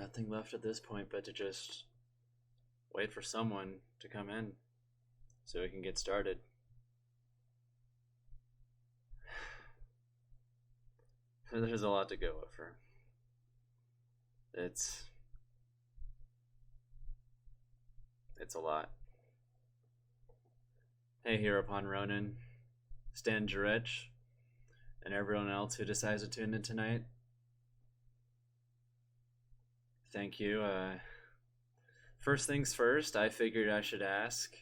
nothing left at this point but to just wait for someone to come in so we can get started. There's a lot to go over. It's a lot. Hey, hereupon Ronan, Stan Jarech, and everyone else who decides to tune in tonight. Thank you. First things first, I figured I should ask,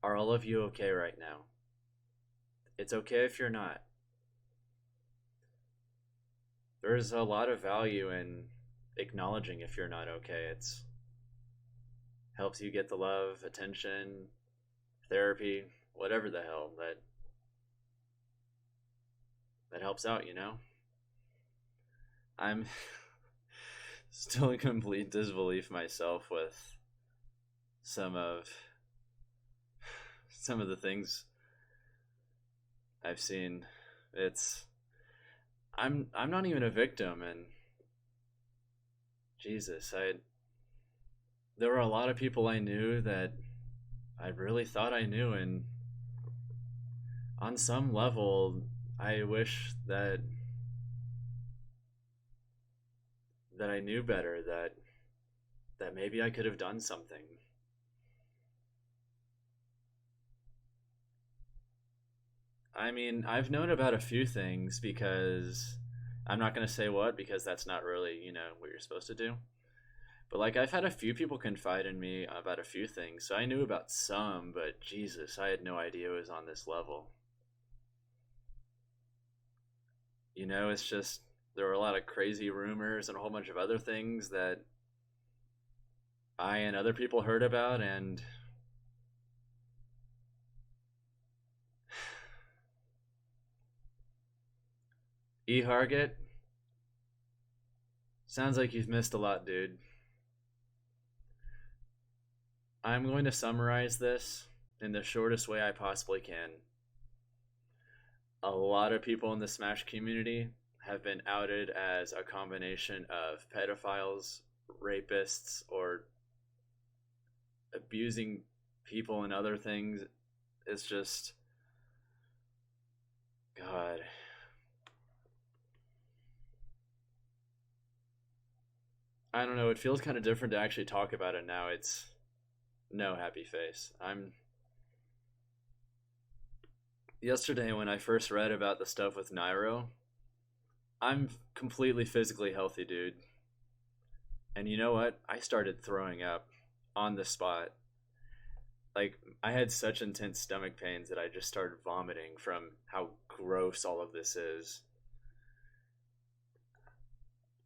are all of you okay right now? It's okay if you're not. There's a lot of value in acknowledging if you're not okay. It's helps you get the love, attention, therapy, whatever the hell that helps out, you know? I'm still in complete disbelief myself with some of the things I've seen. I'm not even a victim, and Jesus, there were a lot of people I knew that I really thought I knew, and on some level I wish that I knew better, that maybe I could have done something. I mean, I've known about a few things, because I'm not going to say what, because that's not really, what you're supposed to do. But like, I've had a few people confide in me about a few things, so I knew about some, but Jesus, I had no idea it was on this level. It's just, there were a lot of crazy rumors and a whole bunch of other things that I and other people heard about, and Hargett, sounds like you've missed a lot, dude. I'm going to summarize this in the shortest way I possibly can. A lot of people in the Smash community have been outed as a combination of pedophiles, rapists, or abusing people and other things. It's just, God. I don't know, it feels kind of different to actually talk about it now. It's no happy face. Yesterday when I first read about the stuff with Nairo, I'm completely physically healthy, dude. And you know what? I started throwing up on the spot. Like, I had such intense stomach pains that I just started vomiting from how gross all of this is.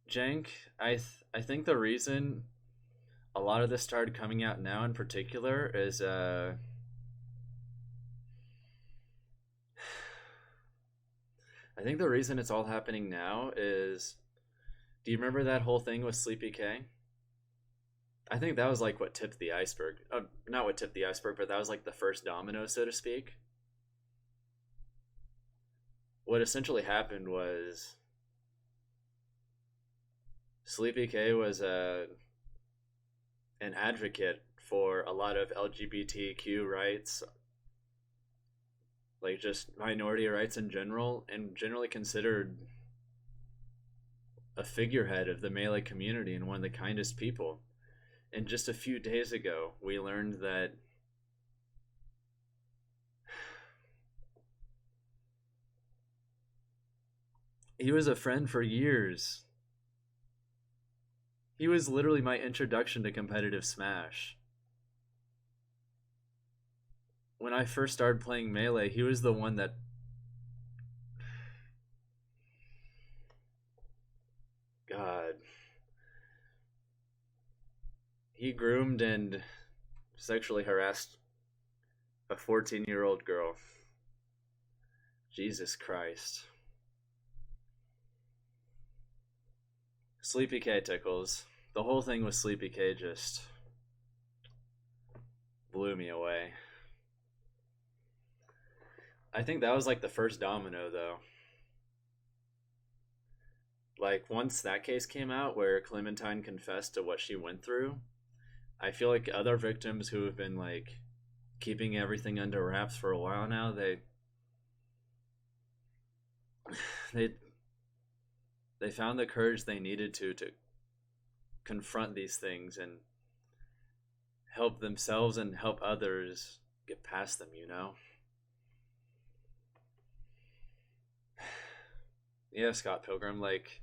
Jank, I think the reason a lot of this started coming out now in particular is I think the reason it's all happening now is, do you remember that whole thing with Sleepy K? I think that was like what tipped the iceberg. Not what tipped the iceberg, but that was like the first domino, so to speak. What essentially happened was Sleepy K was an advocate for a lot of LGBTQ rights, like just minority rights in general, and generally considered a figurehead of the Melee community and one of the kindest people. And just a few days ago, we learned that he was a friend for years. He was literally my introduction to competitive Smash. When I first started playing Melee, he was the one that... God. He groomed and sexually harassed a 14-year-old girl. Jesus Christ. Sleepy K tickles. The whole thing with Sleepy K just blew me away. I think that was like the first domino, though. Like once that case came out where Clementine confessed to what she went through, I feel like other victims who have been like keeping everything under wraps for a while now, they they found the courage they needed to confront these things and help themselves and help others get past them, you know? Yeah, Scott Pilgrim, like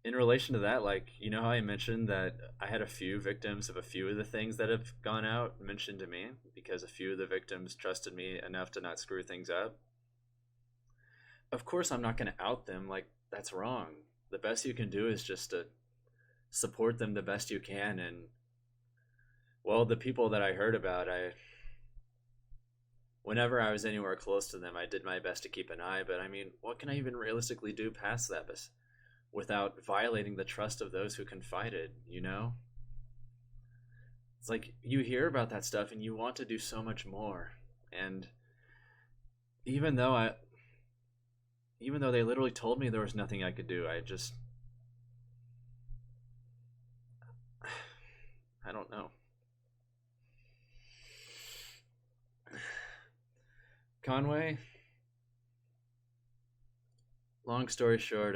in relation to that, like, you know how I mentioned that I had a few victims of a few of the things that have gone out mentioned to me because a few of the victims trusted me enough to not screw things up? Of course, I'm not going to out them. Like, that's wrong. The best you can do is just to support them the best you can. And, well, the people that I heard about, whenever I was anywhere close to them, I did my best to keep an eye. But I mean, what can I even realistically do past that without violating the trust of those who confided, you know? It's like you hear about that stuff and you want to do so much more. And even though I even though they literally told me there was nothing I could do, I don't know. Conway, long story short,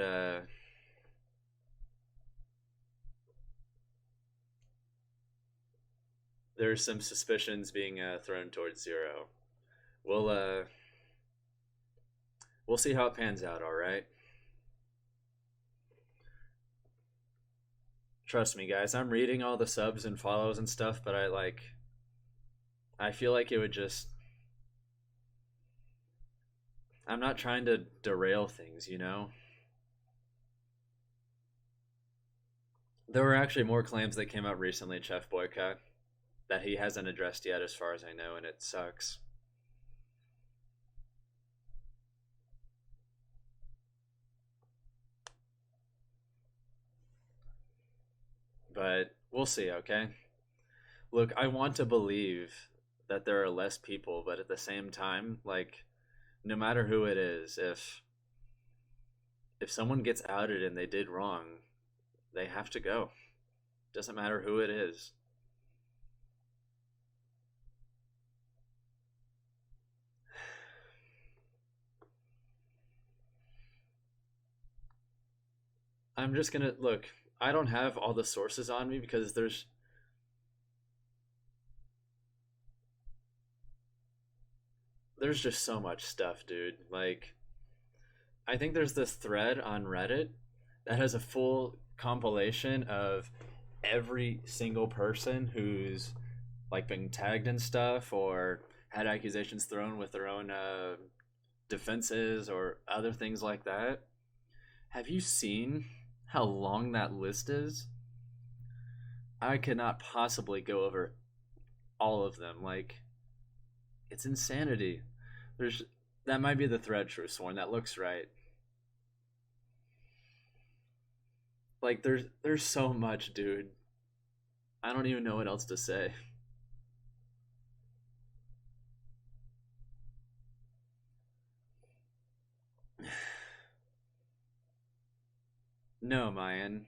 there's some suspicions being thrown towards Zero. We'll uh, we'll see how it pans out. All right. Trust me, guys. I'm reading all the subs and follows and stuff, but I feel like it would just. I'm not trying to derail things, you know. There were actually more claims that came out recently, Chef Boycott, that he hasn't addressed yet, as far as I know, and it sucks. But we'll see, okay? Look, I want to believe that there are less people, but at the same time, like, no matter who it is, if someone gets outed and they did wrong, they have to go. Doesn't matter who it is. I'm just gonna look. I don't have all the sources on me because there's just so much stuff, dude. Like, I think there's this thread on Reddit that has a full compilation of every single person who's like been tagged and stuff or had accusations thrown with their own defenses or other things like that. Have you seen how long that list is? I cannot possibly go over all of them. Like, it's insanity. There's that might be the thread, True Sworn. That looks right. Like, there's so much, dude. I don't even know what else to say. No, Mayan.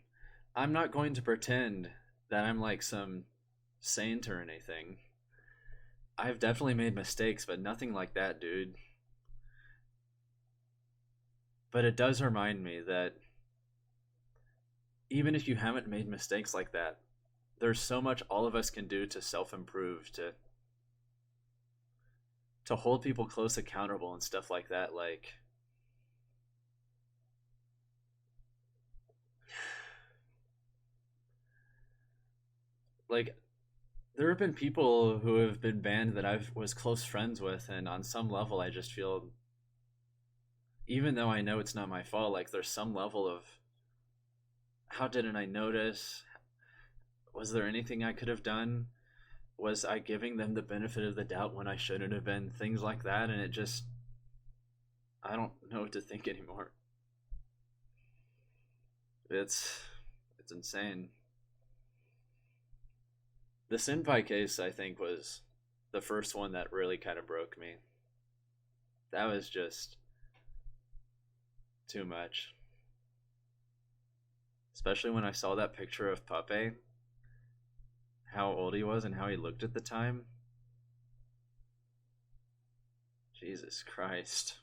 I'm not going to pretend that I'm like some saint or anything. I've definitely made mistakes, but nothing like that, dude. But it does remind me that even if you haven't made mistakes like that, there's so much all of us can do to self-improve, to hold people close accountable and stuff like that. Like there have been people who have been banned that I was close friends with, and on some level I just feel, even though I know it's not my fault, like there's some level of, how didn't I notice? Was there anything I could have done? Was I giving them the benefit of the doubt when I shouldn't have been? Things like that, and it just, I don't know what to think anymore. It's insane. The Senpai case, I think, was the first one that really kind of broke me. That was just too much. especially when I saw that picture of Pape, how old he was and how he looked at the time. Jesus Christ.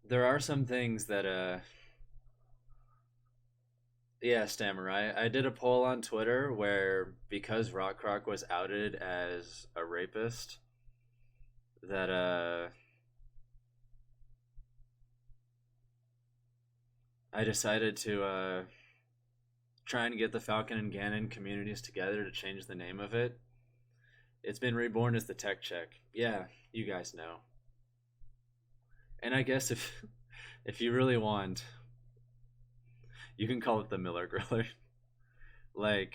There are some things that yeah, Stammer. I did a poll on Twitter where because Rockrock was outed as a rapist, that I decided to try and get the Falcon and Ganon communities together to change the name of it. It's been reborn as the Tech Check. Yeah, you guys know. And I guess if you really want, you can call it the Miller Griller. Like,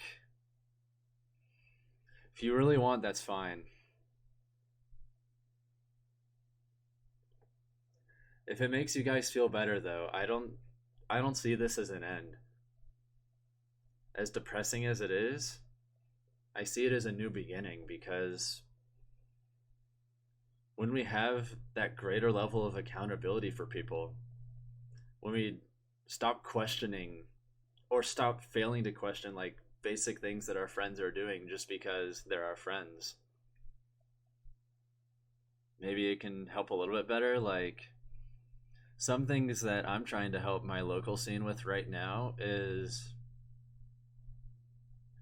if you really want, that's fine. If it makes you guys feel better though, I don't see this as an end. As depressing as it is, I see it as a new beginning because when we have that greater level of accountability for people, when we stop questioning or stop failing to question like basic things that our friends are doing just because they're our friends, maybe it can help a little bit better. Like some things that I'm trying to help my local scene with right now is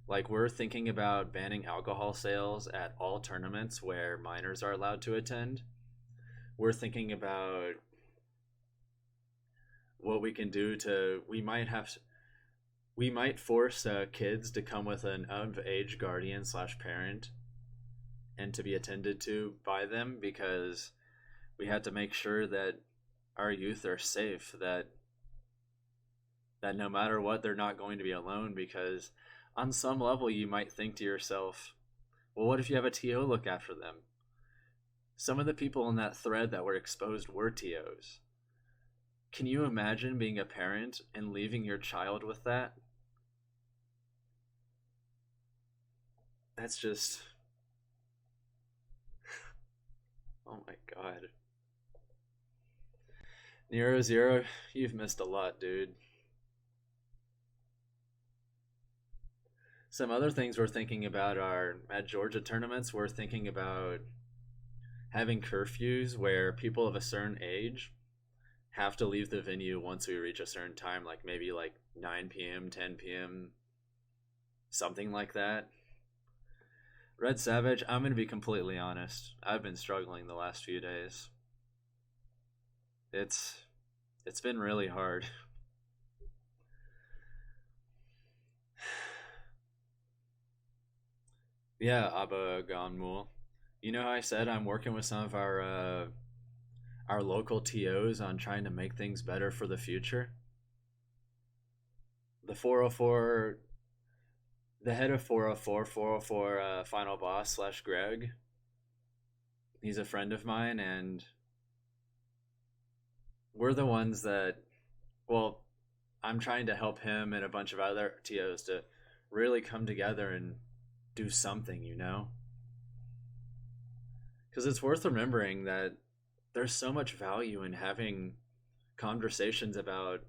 like we're thinking about banning alcohol sales at all tournaments where minors are allowed to attend. We're thinking about what we can do to we might force kids to come with an of age guardian slash parent and to be attended to by them because we have to make sure that our youth are safe, that no matter what they're not going to be alone because on some level you might think to yourself, well, what if you have a TO look after them? Some of the people in that thread that were exposed were TOs. Can you imagine being a parent and leaving your child with that? That's just, oh my god. Nero Zero, you've missed a lot, dude. Some other things we're thinking about are at Georgia tournaments, we're thinking about having curfews where people of a certain age have to leave the venue once we reach a certain time, like maybe like 9 p.m., 10 p.m., something like that. Red Savage, I'm going to be completely honest. I've been struggling the last few days. It's it's been really hard. Yeah, Abba Ganmul. You know how I said I'm working with some of our local TOs on trying to make things better for the future? The 404, the head of 404 final boss slash Greg, he's a friend of mine, and we're the ones that, well, I'm trying to help him and a bunch of other TOs to really come together and do something, you know? Because it's worth remembering that there's so much value in having conversations about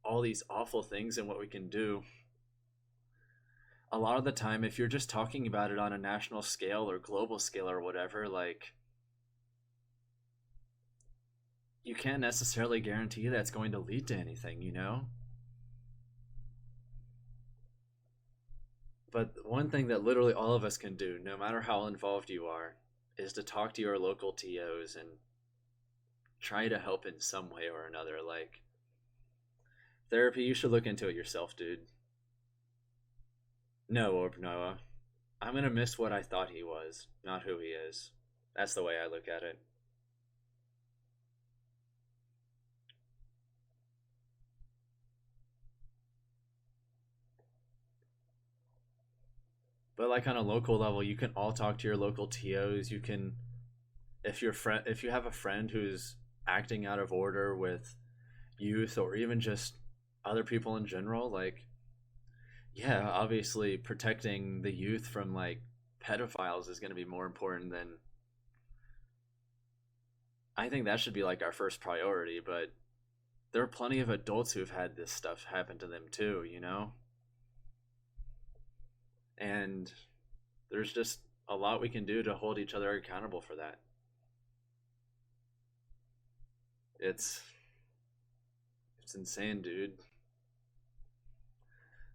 all these awful things and what we can do. A lot of the time, if you're just talking about it on a national scale or global scale or whatever, like, you can't necessarily guarantee that's going to lead to anything, you know? But one thing that literally all of us can do, no matter how involved you are, is to talk to your local TOs and try to help in some way or another. Like, therapy, you should look into it yourself, dude. No, Orb Noah. I'm gonna miss what I thought he was, not who he is. That's the way I look at it. But like on a local level, you can all talk to your local TOs. You can, if you have a friend who's acting out of order with youth or even just other people in general, like, yeah, obviously protecting the youth from like pedophiles is going to be more important than. I think that should be like our first priority, but there are plenty of adults who've had this stuff happen to them too, you know? And there's just a lot we can do to hold each other accountable for that. It's insane, dude.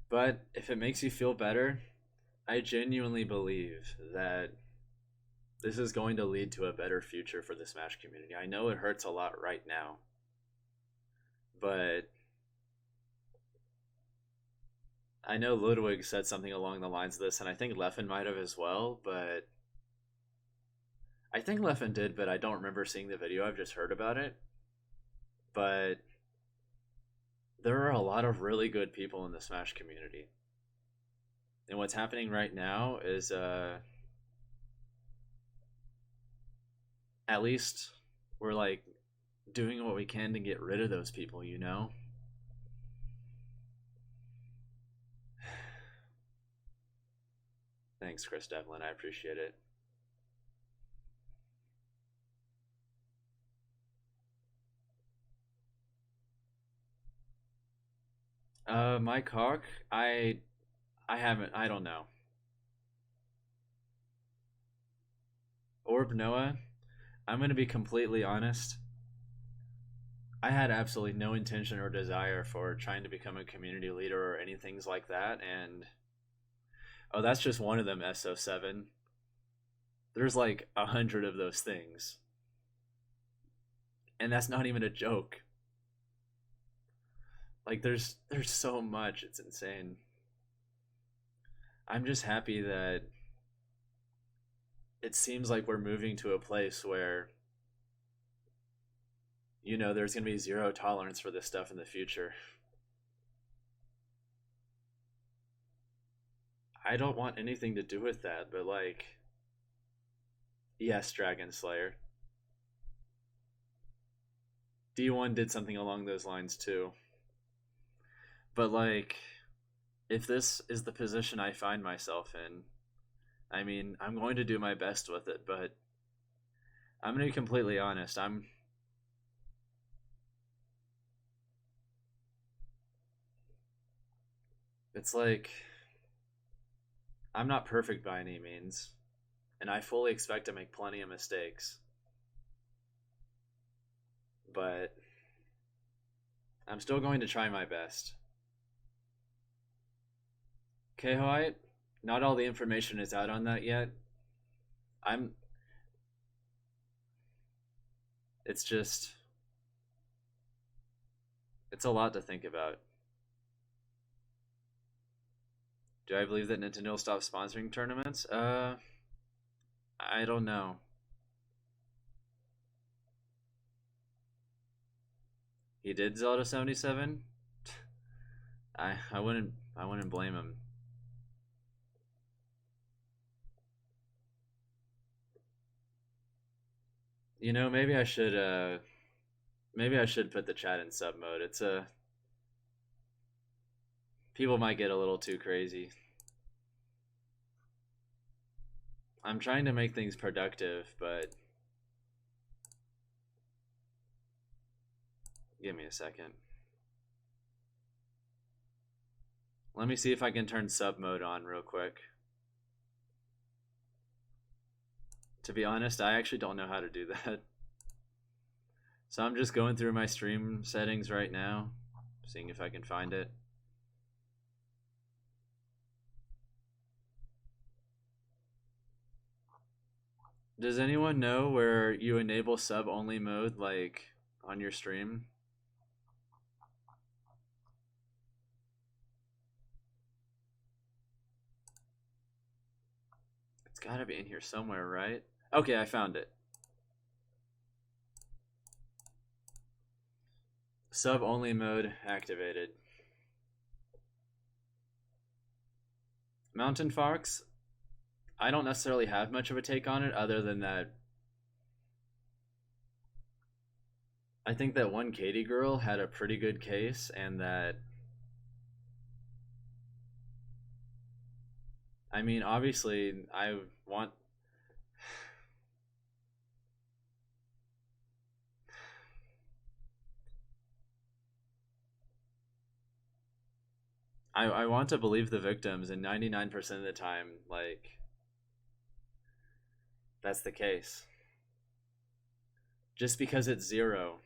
But if it makes you feel better, I genuinely believe that this is going to lead to a better future for the Smash community. I know it hurts a lot right now, but I know Ludwig said something along the lines of this, and I think Leffen might have as well, but I think Leffen did, but I don't remember seeing the video. I've just heard about it. But there are a lot of really good people in the Smash community. And what's happening right now is at least we're like doing what we can to get rid of those people, you know? Thanks, Chris Devlin. I appreciate it. Mike Hawk, I don't know. Orb Noah, I'm gonna be completely honest. I had absolutely no intention or desire for trying to become a community leader or anything like that, and oh, that's just one of them, SO7. There's like 100 of those things. And that's not even a joke. Like there's so much, it's insane. I'm just happy that it seems like we're moving to a place where there's going to be zero tolerance for this stuff in the future. I don't want anything to do with that, but like, yes, Dragon Slayer. D1 did something along those lines too. But like, if this is the position I find myself in, I mean, I'm going to do my best with it, but I'm going to be completely honest. It's like, I'm not perfect by any means, and I fully expect to make plenty of mistakes. But I'm still going to try my best. K-White, not all the information is out on that yet. It's just, it's a lot to think about. Do I believe that Nintendo will stop sponsoring tournaments? I don't know. He did Zelda 77? I wouldn't blame him. Maybe I should put the chat in sub mode. It's people might get a little too crazy. I'm trying to make things productive, but give me a second. Let me see if I can turn sub mode on real quick. To be honest, I actually don't know how to do that. So I'm just going through my stream settings right now, seeing if I can find it. Does anyone know where you enable sub-only mode, like, on your stream? It's gotta be in here somewhere, right? Okay, I found it. Sub-only mode activated. Mountain Fox, I don't necessarily have much of a take on it other than that I think that one Katie girl had a pretty good case, and that I mean, obviously, want I want to believe the victims, and 99% of the time, like, that's the case. Just because it's zero,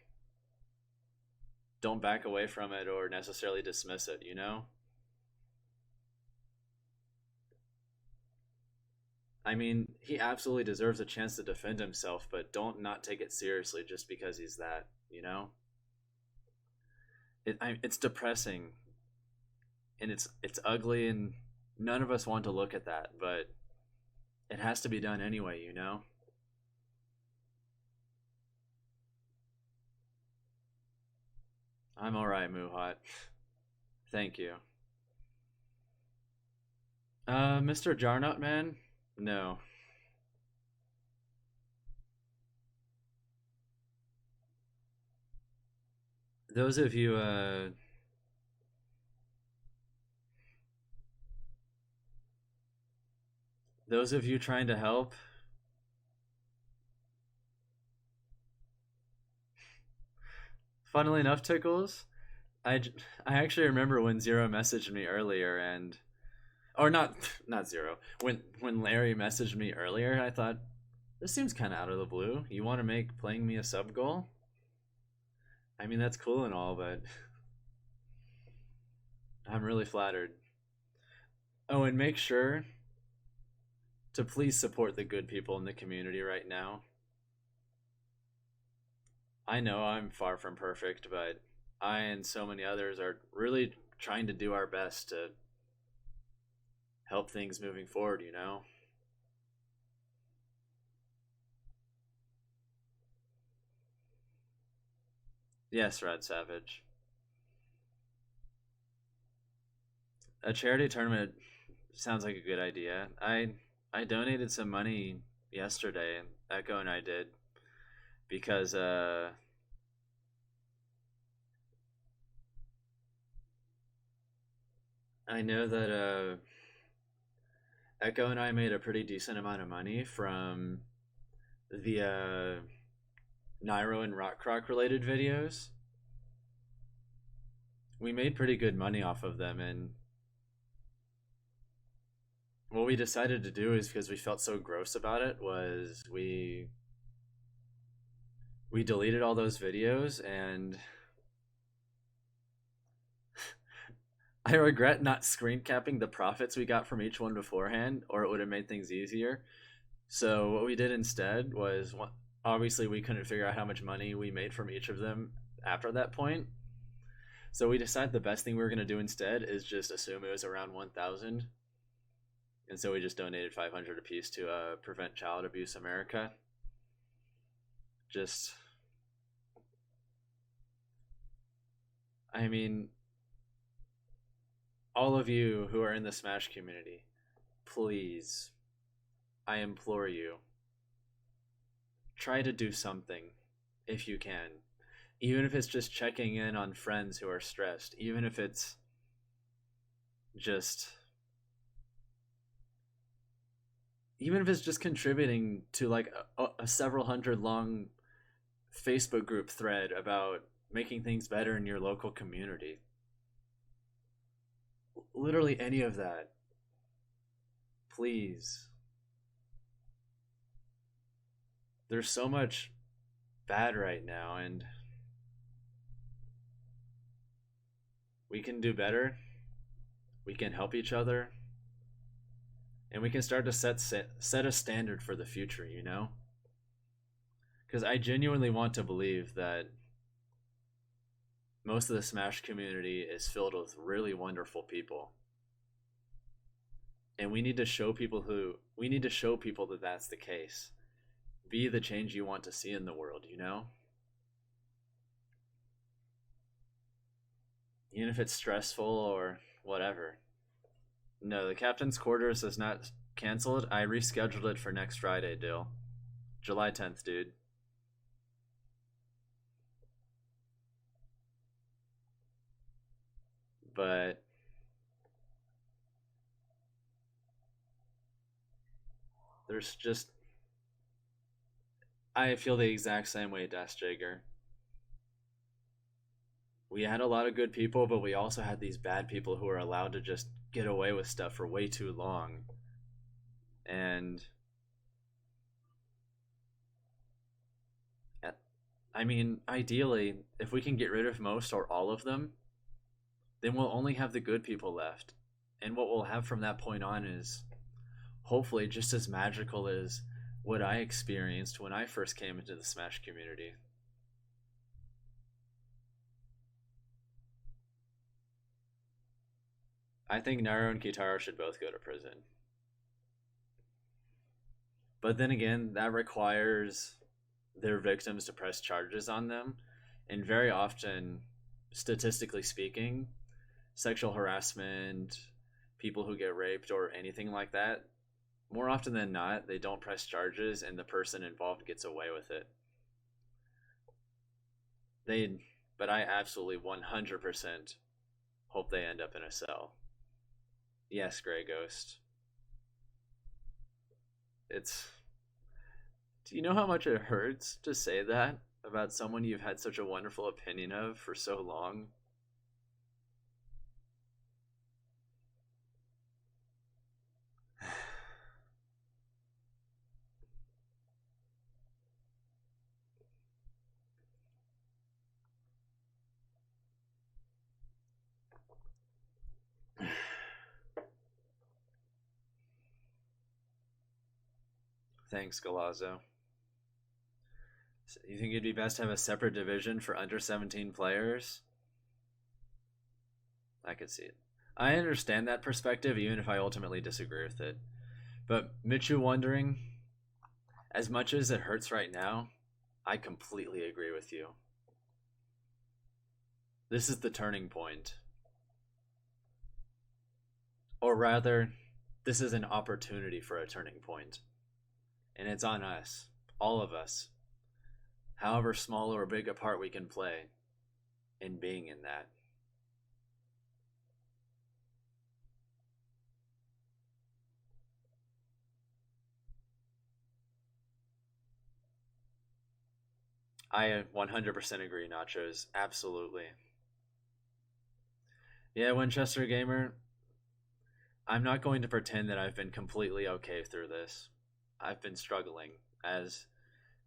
don't back away from it or necessarily dismiss it, you know? I mean, he absolutely deserves a chance to defend himself, but don't not take it seriously just because he's that, you know? It's depressing and it's ugly, and none of us want to look at that, but it has to be done anyway, you know? I'm alright, Muhat. Thank you. Mr. Jarnut Man? No. Those of you, those of you trying to help, funnily enough, Tickles, I actually remember when Zero messaged me earlier, and or not Zero, when Larry messaged me earlier, I thought this seems kind of out of the blue. You want to make playing me a sub goal? I mean, that's cool and all, but I'm really flattered. Oh, and make sure to please support the good people in the community right now. I know I'm far from perfect, but I and so many others are really trying to do our best to help things moving forward, you know? Yes, Red Savage. A charity tournament sounds like a good idea. I donated some money yesterday, Echo and I did, because I know that Echo and I made a pretty decent amount of money from the Nairo and Rock Croc related videos. We made pretty good money off of them, and what we decided to do is because we felt so gross about it was we deleted all those videos, and I regret not screen capping the profits we got from each one beforehand, or it would have made things easier. So what we did instead was, obviously we couldn't figure out how much money we made from each of them after that point. So we decided the best thing we were going to do instead is just assume it was around 1,000, and so we just donated 500 apiece to Prevent Child Abuse America. Just, I mean, all of you who are in the Smash community, please, I implore you, try to do something if you can. Even if it's just checking in on friends who are stressed, even if it's just contributing to like a several hundred long Facebook group thread about making things better in your local community. Literally any of that. Please. There's so much bad right now, and we can do better. We can help each other, and we can start to set a standard for the future, you know? Because I genuinely want to believe that most of the Smash community is filled with really wonderful people. And we need to show people that that's the case. Be the change you want to see in the world, you know? Even if it's stressful or whatever. No, the captain's quarters is not canceled. I rescheduled it for next Friday, Dill. July 10th, dude. But There's just I feel the exact same way, Das Jager. We had a lot of good people, but we also had these bad people who were allowed to just get away with stuff for way too long. And I mean, ideally, if we can get rid of most or all of them, then we'll only have the good people left. And what we'll have from that point on is hopefully just as magical as what I experienced when I first came into the Smash community. I think Nairo and Kitaro should both go to prison. But then again, that requires their victims to press charges on them. And very often, statistically speaking, sexual harassment, people who get raped, or anything like that, more often than not, they don't press charges and the person involved gets away with it. They, but I absolutely 100% hope they end up in a cell. Yes, Grey Ghost. It's. Do you know how much it hurts to say that about someone you've had such a wonderful opinion of for so long? Thanks, Galazzo. So you think it'd be best to have a separate division for under 17 players? I could see it. I understand that perspective, even if I ultimately disagree with it. But Michu wondering, as much as it hurts right now, I completely agree with you. This is the turning point. Or rather, this is an opportunity for a turning point. And it's on us, all of us, however small or big a part we can play in being in that. I 100% agree, Nachos. Absolutely. Yeah, Winchester Gamer, I'm not going to pretend that I've been completely okay through this. I've been struggling, as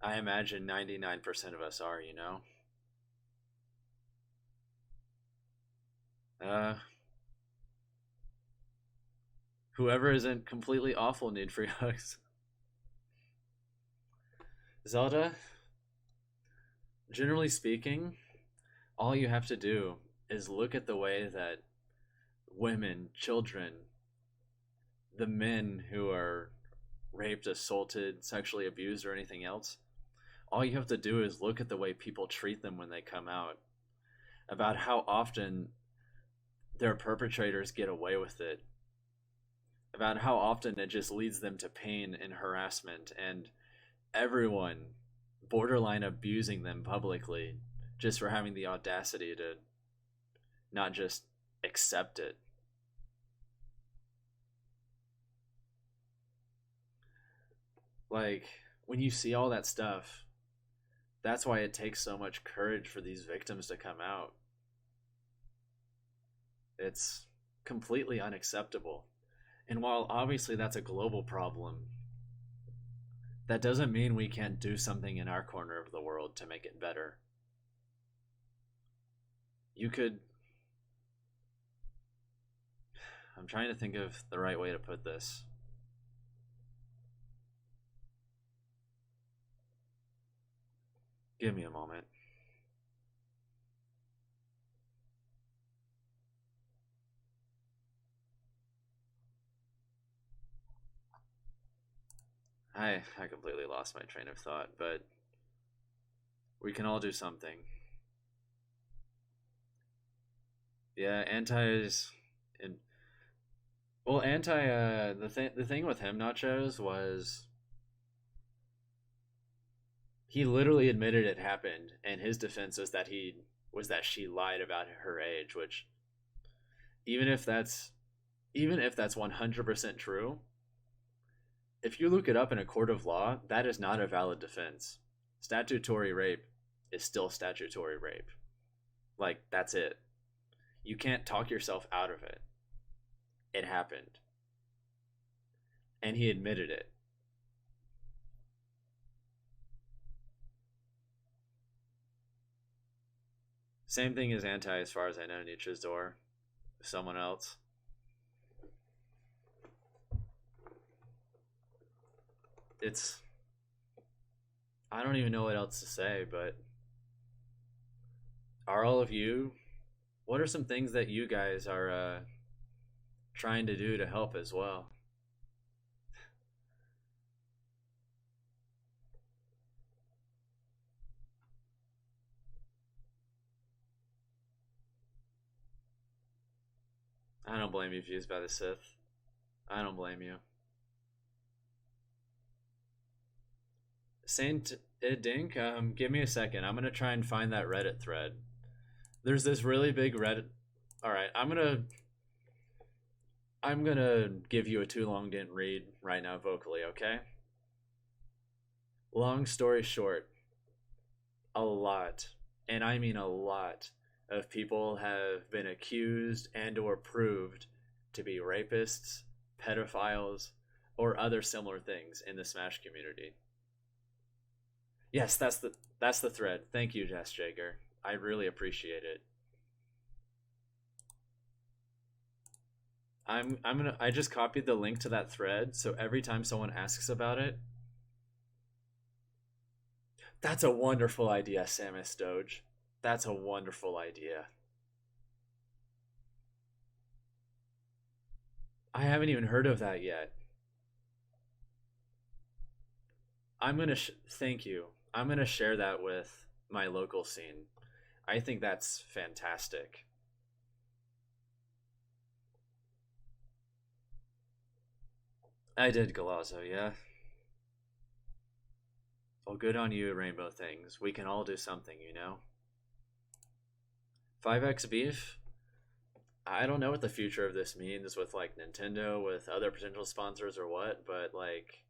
I imagine 99% of us are, you know? Uh, whoever isn't completely awful need free hugs. Zelda, generally speaking, all you have to do is look at the way that women, children, the men who are raped, assaulted, sexually abused, or anything else, all you have to do is look at the way people treat them when they come out, about how often their perpetrators get away with it, about how often it just leads them to pain and harassment, and everyone borderline abusing them publicly just for having the audacity to not just accept it. Like, when you see all that stuff, that's why it takes so much courage for these victims to come out. It's completely unacceptable. And while obviously that's a global problem, that doesn't mean we can't do something in our corner of the world to make it better. You could. I'm trying to think of the right way to put this. Give me a moment. I completely lost my train of thought, but we can all do something. Yeah, anti's in well, anti the thing with him, Nachos, was he literally admitted it happened, and his defense was that she lied about her age, which even if that's even if that's 100% true, If you look it up in a court of law, that is not a valid defense. Statutory rape is still statutory rape. Like, that's it. You can't talk yourself out of it. It happened. And he admitted it. Same thing as anti, as far as I know, Nietzsche's door. Someone else. It's. I don't even know what else to say, but are all of you. What are some things that you guys are trying to do to help as well? I don't blame you, Fused by the Sith. I don't blame you. Saint Dink, give me a second. I'm gonna try and find that Reddit thread. There's this really big Reddit. All right, I'm gonna give you a too long didn't read right now vocally. Okay. Long story short, a lot, and I mean a lot, of people have been accused and or proved to be rapists, pedophiles, or other similar things in the Smash community. Yes, that's the thread. Thank you, Jess Jager. I really appreciate it. I just copied the link to that thread, so every time someone asks about it, that's a wonderful idea, Samus Doge. That's a wonderful idea. I haven't even heard of that yet. Thank you. I'm gonna share that with my local scene. I think that's fantastic. I did Galazzo, yeah. Well, good on you, Rainbow Things. We can all do something, you know? 5x Beef? I don't know what the future of this means with, like, Nintendo, with other potential sponsors or what, but, like,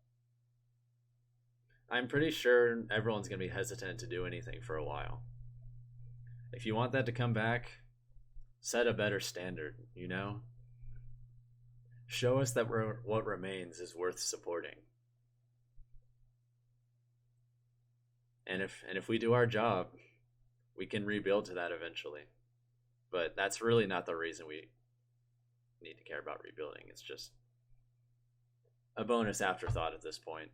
I'm pretty sure everyone's going to be hesitant to do anything for a while. If you want that to come back, set a better standard, you know? Show us that what remains is worth supporting. And if we do our job, we can rebuild to that eventually. But that's really not the reason we need to care about rebuilding. It's just a bonus afterthought at this point.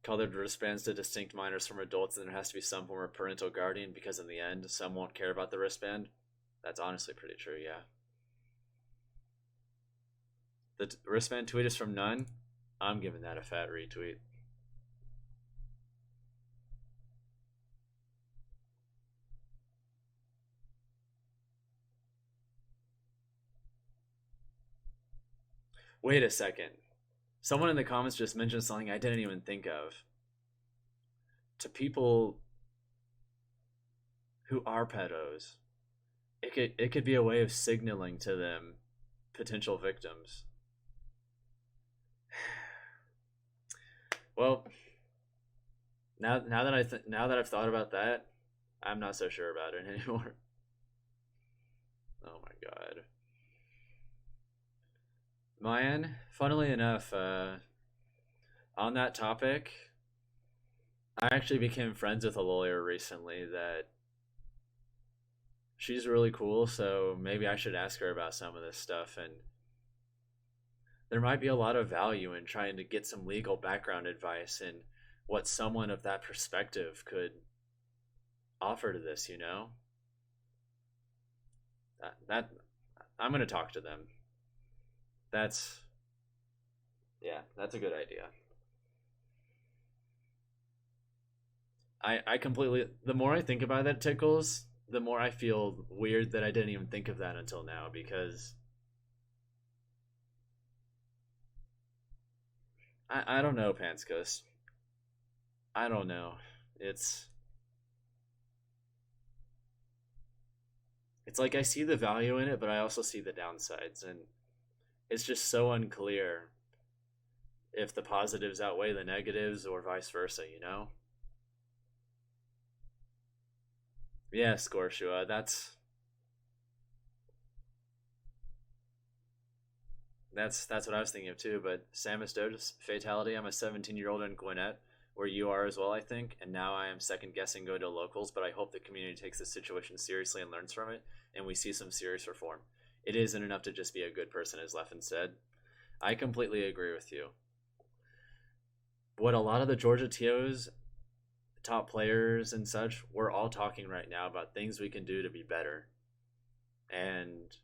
Colored wristbands to distinct minors from adults, and there has to be some form of parental guardian because in the end, some won't care about the wristband. That's honestly pretty true, yeah. The wristband tweet is from None. I'm giving that a fat retweet. Wait a second. Someone in the comments just mentioned something I didn't even think of. To people who are pedos, it could be a way of signaling to them potential victims. Well, now that I've thought about that, I'm not so sure about it anymore. Oh my god. Mayan, funnily enough, on that topic, I actually became friends with a lawyer recently that she's really cool, so maybe I should ask her about some of this stuff. And there might be a lot of value in trying to get some legal background advice and what someone of that perspective could offer to this, you know? That I'm going to talk to them. That's yeah, that's a good idea. I completely the more I think about that tickles, the more I feel weird that I didn't even think of that until now because I don't know, Panskus. I don't know. It's it's like I see the value in it, but I also see the downsides, and It's just so unclear if the positives outweigh the negatives or vice versa, you know? Yeah, Scorshua, that's what I was thinking of too. But Samus Dotus, Fatality. I'm a 17-year-old in Gwinnett, where you are as well, I think. And now I am second guessing going to locals. But I hope the community takes this situation seriously and learns from it, and we see some serious reform. It isn't enough to just be a good person, as Leffen said. I completely agree with you. What a lot of the Georgia TOs, top players and such, we're all talking right now about things we can do to be better. And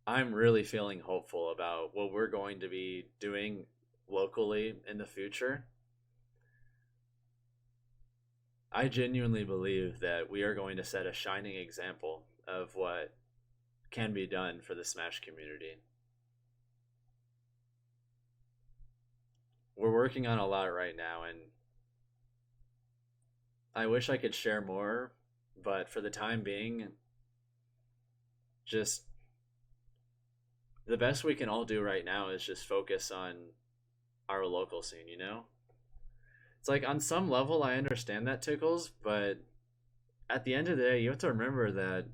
I'm really feeling hopeful about what we're going to be doing locally in the future. I genuinely believe that we are going to set a shining example of what can be done for the Smash community. We're working on a lot right now, and I wish I could share more, but for the time being, just the best we can all do right now is just focus on our local scene, you know? It's like on some level I understand that tickles, but at the end of the day, you have to remember that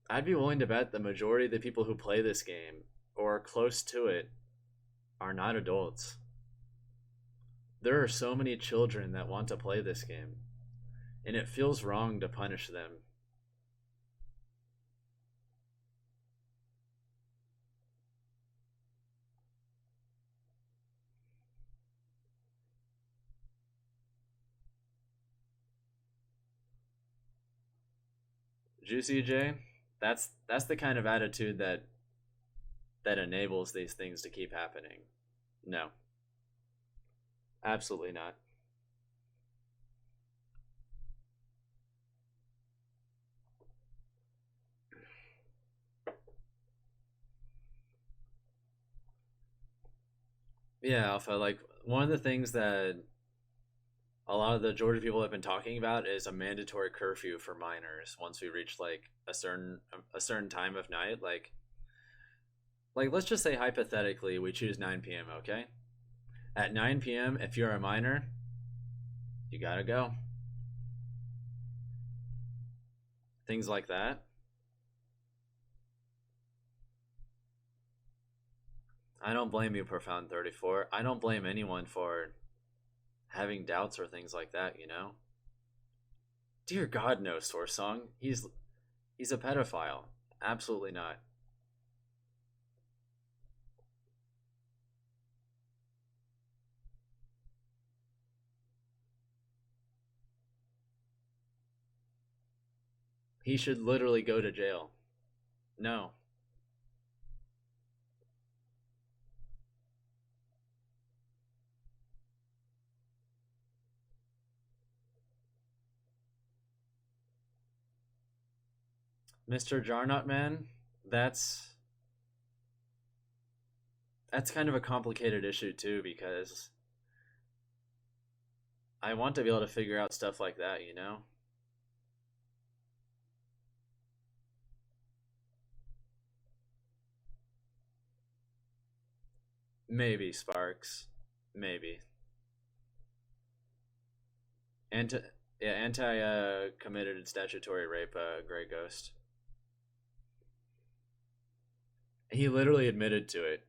I'd be willing to bet the majority of the people who play this game or are close to it are not adults. There are so many children that want to play this game, and it feels wrong to punish them. Juicy J, that's the kind of attitude that enables these things to keep happening. No, absolutely not. Yeah, Alpha, like one of the things that a lot of the Georgia people have been talking about is a mandatory curfew for minors once we reach like a certain time of night. Like let's just say hypothetically we choose 9 p.m. Okay, at 9 p.m. if you're a minor, you gotta go. Things like that. I don't blame you, Profound 34. I don't blame anyone for having doubts or things like that. You know. Dear God, no, Source Song. He's a pedophile. Absolutely not. He should literally go to jail. No, Mr. Jarnut Man. That's that's kind of a complicated issue too because I want to be able to figure out stuff like that. You know. Maybe Sparks. Maybe. Anti yeah, anti committed statutory rape, Grey Ghost. He literally admitted to it.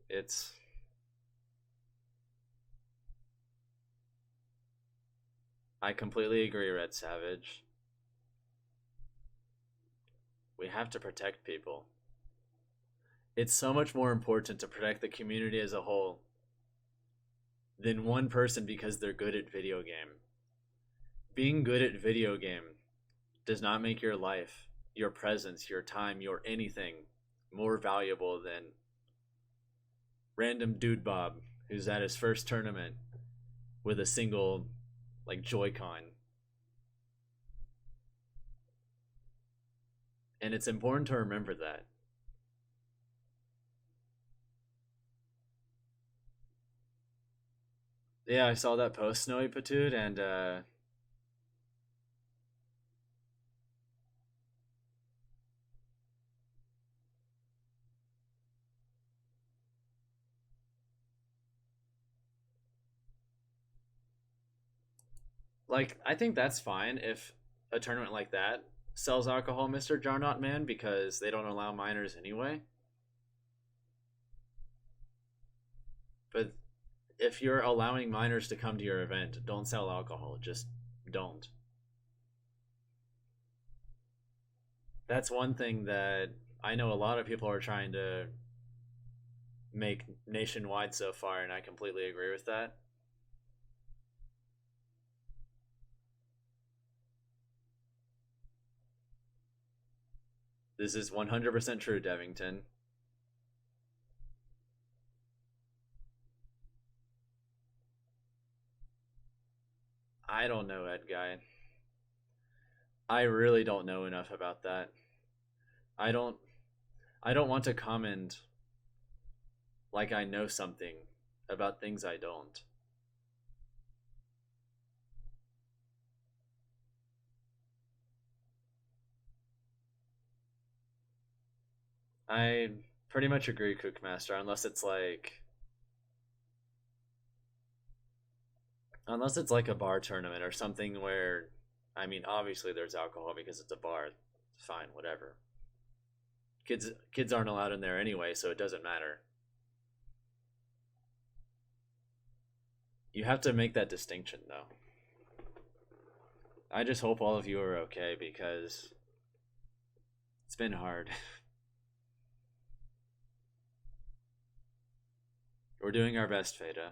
It's I completely agree, Red Savage. We have to protect people. It's so much more important to protect the community as a whole than one person because they're good at video game. Being good at video game does not make your life, your presence, your time, your anything more valuable than random dude Bob who's at his first tournament with a single like Joy-Con. And it's important to remember that. Yeah, I saw that post, Snowy Patoot, and like I think that's fine if a tournament like that sells alcohol, Mister Jarnot Man, because they don't allow minors anyway. But if you're allowing minors to come to your event, don't sell alcohol. Just don't. That's one thing that I know a lot of people are trying to make nationwide so far, and I completely agree with that. This is 100% true, Devington. I don't know, Ed Guy. I really don't know enough about that. I don't I don't want to comment like I know something about things I don't. I pretty much agree, Cookmaster, unless it's like a bar tournament or something where I mean obviously there's alcohol because it's a bar. Fine, whatever. Kids aren't allowed in there anyway, so it doesn't matter. You have to make that distinction though. I just hope all of you are okay because it's been hard. We're doing our best, Feta.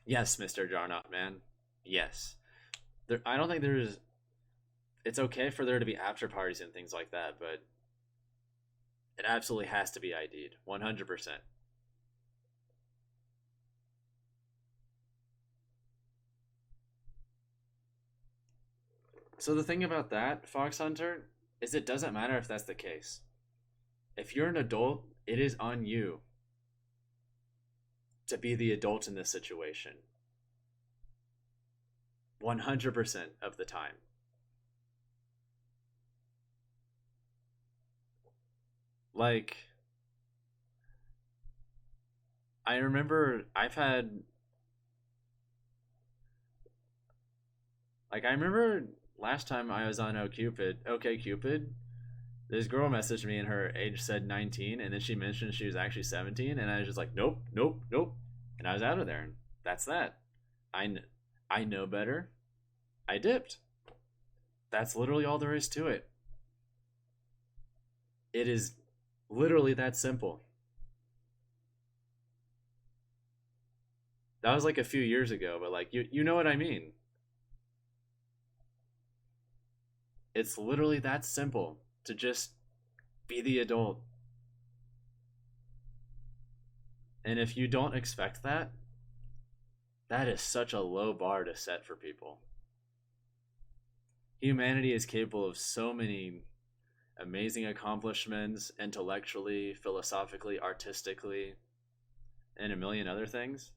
Yes, Mr. Jarnot, man. Yes. I don't think there's. It's okay for there to be after parties and things like that, but it absolutely has to be ID'd. 100%. So the thing about that, Fox Hunter, is it doesn't matter if that's the case. If you're an adult, it is on you to be the adult in this situation. 100% of the time. Like, I remember I remember last time I was on OkCupid, this girl messaged me and her age said 19, and then she mentioned she was actually 17, and I was just like, nope, nope, nope. And I was out of there, and that's that. I, I know better. I dipped. That's literally all there is to it. It is literally that simple. That was like a few years ago, but like you know what I mean. It's literally that simple to just be the adult. And if you don't expect that, that is such a low bar to set for people. Humanity is capable of so many amazing accomplishments intellectually, philosophically, artistically, and a million other things.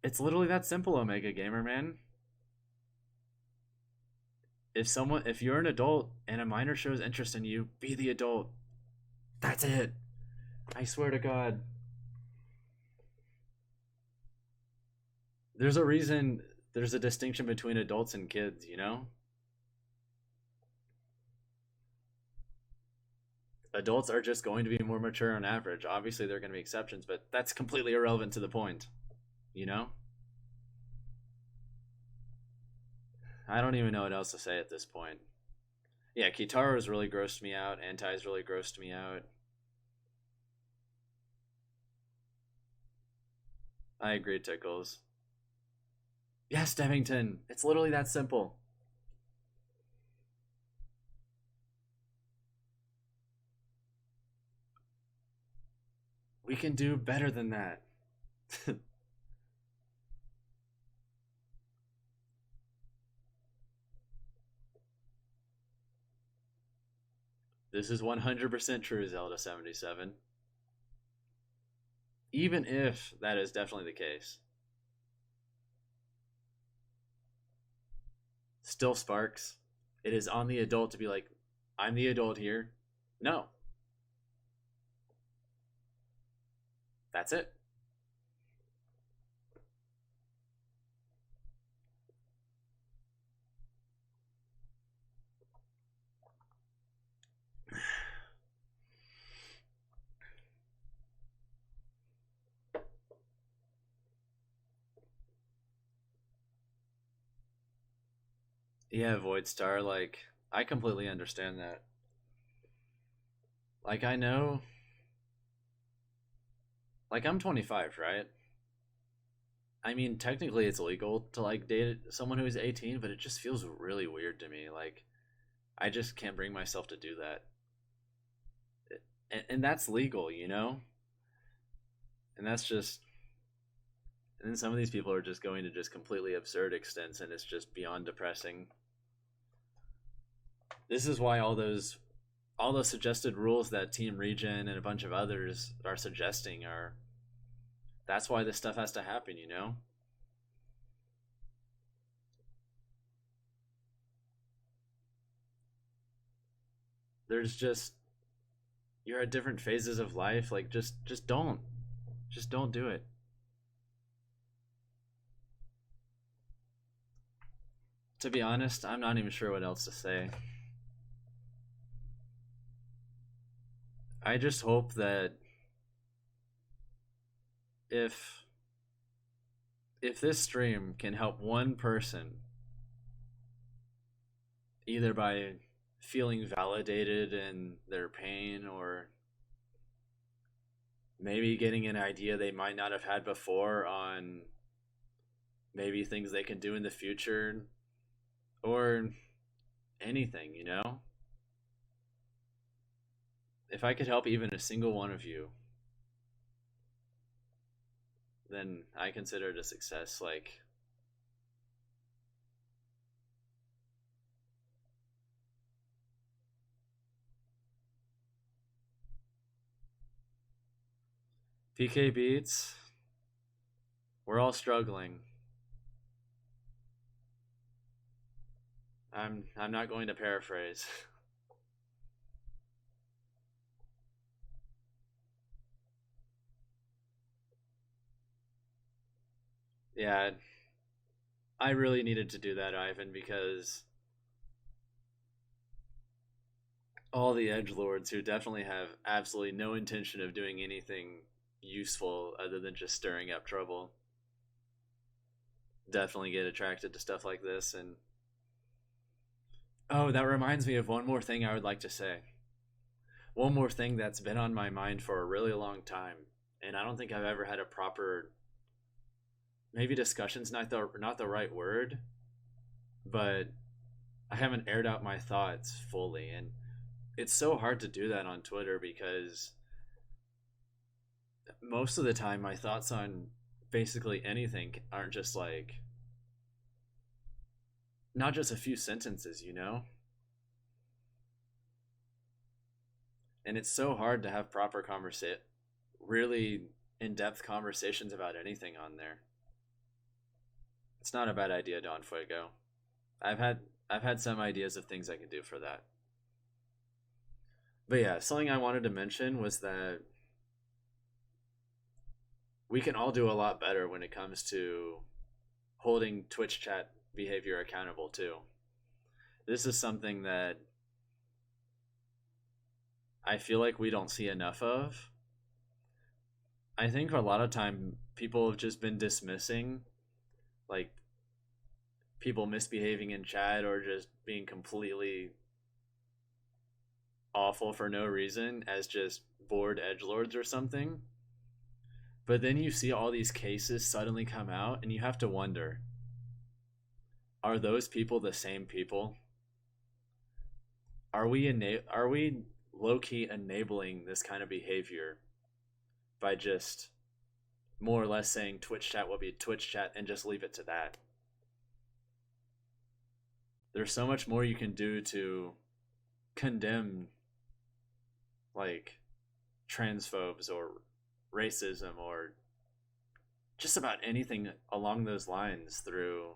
It's literally that simple, Omega Gamer man. If you're an adult and a minor shows interest in you, be the adult. That's it. I swear to God. There's a reason there's a distinction between adults and kids, you know? Adults are just going to be more mature on average. Obviously, there are going to be exceptions, but that's completely irrelevant to the point, you know? I don't even know what else to say at this point. Yeah, Kitaro's really grossed me out. Antai's really grossed me out. I agree, Tickles. Yes, Devington. It's literally that simple. We can do better than that. This is 100% true, Zelda77. Even if that is definitely the case, still sparks. It is on the adult to be like, I'm the adult here. No, that's it. Yeah, Void Star, like, I completely understand that. Like, I know, like, I'm 25, right? I mean, technically it's illegal to, like, date someone who's 18, but it just feels really weird to me. Like, I just can't bring myself to do that. And that's legal, you know? And that's just. And then some of these people are just going to just completely absurd extents, and it's just beyond depressing. This is why all those suggested rules that Team Regen and a bunch of others are suggesting are that's why this stuff has to happen, you know? There's just you're at different phases of life, like just don't. Just don't do it. To be honest, I'm not even sure what else to say. I just hope that if if this stream can help one person either by feeling validated in their pain or maybe getting an idea they might not have had before on maybe things they can do in the future or anything, you know? If I could help even a single one of you, then I consider it a success. Like, PK Beats, we're all struggling. I'm not going to paraphrase. Yeah, I really needed to do that, Ivan, because all the edge lords who definitely have absolutely no intention of doing anything useful other than just stirring up trouble definitely get attracted to stuff like this. And oh, that reminds me of one more thing I would like to say. One more thing that's been on my mind for a really long time, and I don't think I've ever had a proper, maybe discussion's not the right word, but I haven't aired out my thoughts fully. And it's so hard to do that on Twitter because most of the time my thoughts on basically anything aren't just like not just a few sentences, you know? And it's so hard to have proper really in-depth conversations about anything on there. It's not a bad idea, Don Fuego. I've had I've had some ideas of things I can do for that. But yeah, something I wanted to mention was that we can all do a lot better when it comes to holding Twitch chat behavior accountable too. This is something that I feel like we don't see enough of. I think a lot of time people have just been dismissing like people misbehaving in chat or just being completely awful for no reason as just bored edge lords or something. But then you see all these cases suddenly come out and you have to wonder, are those people the same people? Are we low key enabling this kind of behavior by just more or less saying Twitch chat will be Twitch chat and just leave it to that? There's so much more you can do to condemn like transphobes or racism or just about anything along those lines through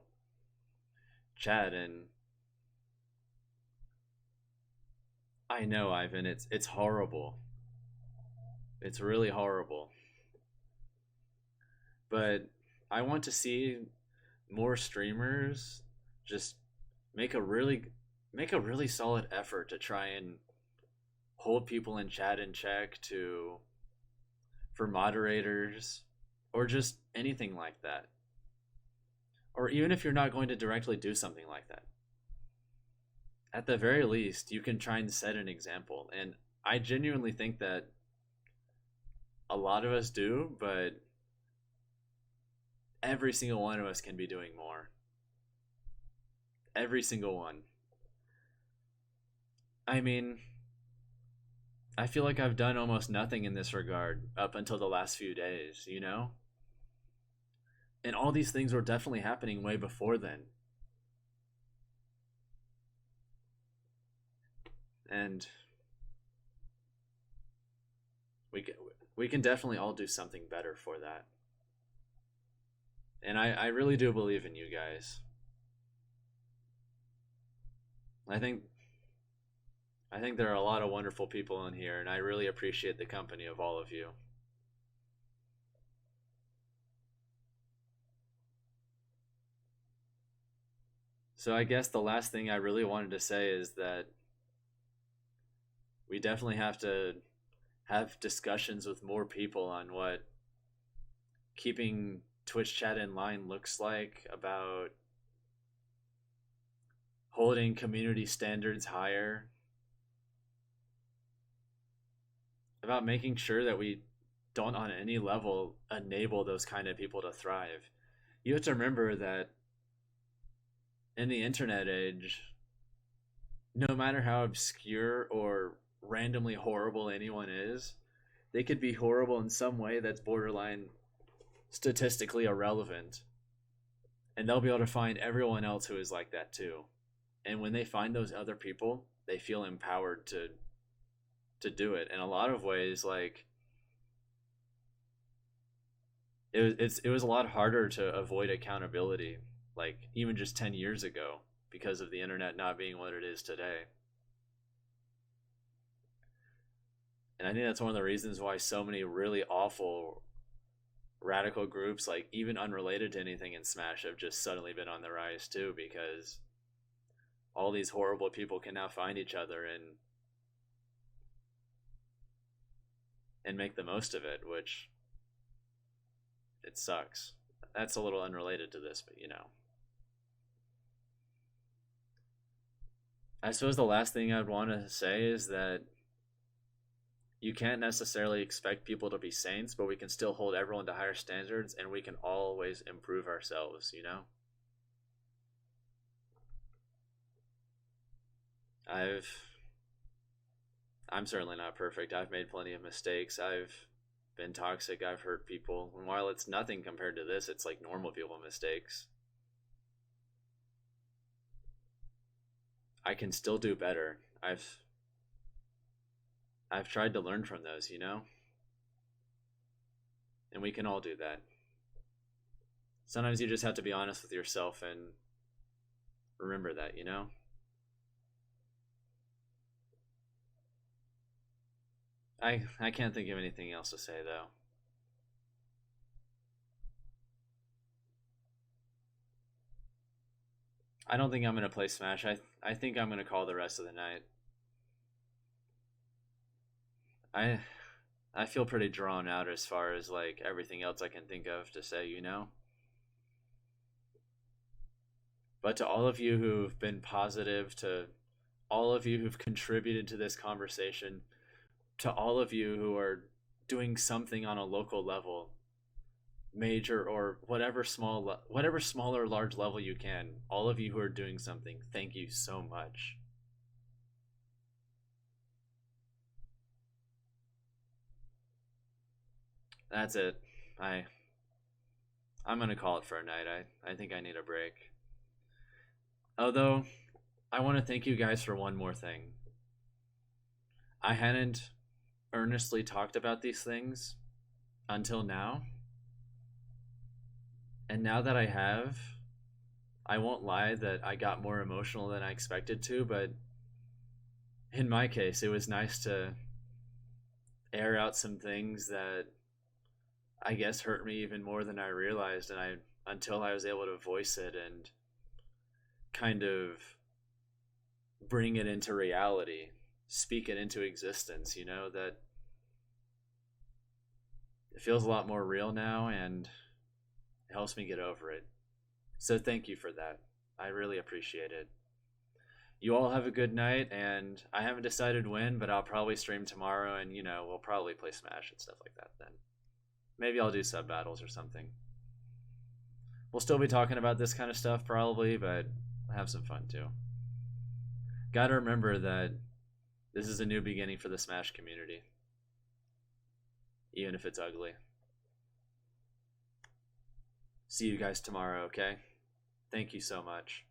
chat. And I know, Ivan, it's horrible. It's really horrible. But I want to see more streamers just make a really make a really solid effort to try and hold people in chat in check, to for moderators or just anything like that. Or even if you're not going to directly do something like that, at the very least you can try and set an example. And I genuinely think that a lot of us do, but every single one of us can be doing more. Every single one. I mean, I feel like I've done almost nothing in this regard up until the last few days, you know? And all these things were definitely happening way before then. And we can, we can definitely all do something better for that. And I really do believe in you guys. I think I think there are a lot of wonderful people in here, and I really appreciate the company of all of you. So I guess the last thing I really wanted to say is that we definitely have to have discussions with more people on what keeping Twitch chat in line looks like, about holding community standards higher, about making sure that we don't on any level enable those kind of people to thrive. You have to remember that in the internet age, no matter how obscure or randomly horrible anyone is, they could be horrible in some way that's borderline statistically irrelevant. And they'll be able to find everyone else who is like that too. And when they find those other people, they feel empowered to do it. In a lot of ways, like it was a lot harder to avoid accountability, like even just 10 years ago, because of the internet not being what it is today. And I think that's one of the reasons why so many really awful radical groups, like even unrelated to anything in Smash, have just suddenly been on the rise too, because all these horrible people can now find each other and make the most of it, which it sucks. That's a little unrelated to this, but you know. I suppose the last thing I'd want to say is that you can't necessarily expect people to be saints, but we can still hold everyone to higher standards, and we can always improve ourselves, you know? I'm certainly not perfect. I've made plenty of mistakes. I've been toxic. I've hurt people. And while it's nothing compared to this, it's like normal people mistakes. I can still do better. I've tried to learn from those, you know? And we can all do that. Sometimes you just have to be honest with yourself and remember that, you know? I can't think of anything else to say though. I don't think I'm gonna play Smash. I think I'm gonna call the rest of the night. I I feel pretty drawn out as far as like everything else I can think of to say, you know? But to all of you who've been positive, to all of you who've contributed to this conversation, to all of you who are doing something on a local level, major or whatever small or large level you can, all of you who are doing something, thank you so much. That's it. I I'm gonna call it for a night. I think I need a break. Although I want to thank you guys for one more thing. I hadn't earnestly talked about these things until now. And now that I have, I won't lie that I got more emotional than I expected to, but in my case, it was nice to air out some things that I guess hurt me even more than I realized, and I until I was able to voice it and kind of bring it into reality, speak it into existence, that it feels a lot more real now and it helps me get over it. So thank you for that. I really appreciate it. You all have a good night, and I haven't decided when, but I'll probably stream tomorrow, and we'll probably play Smash and stuff like that then. Maybe I'll do sub battles or something. We'll still be talking about this kind of stuff probably, but I'll have some fun too. Gotta remember that this is a new beginning for the Smash community, even if it's ugly. See you guys tomorrow, okay? Thank you so much.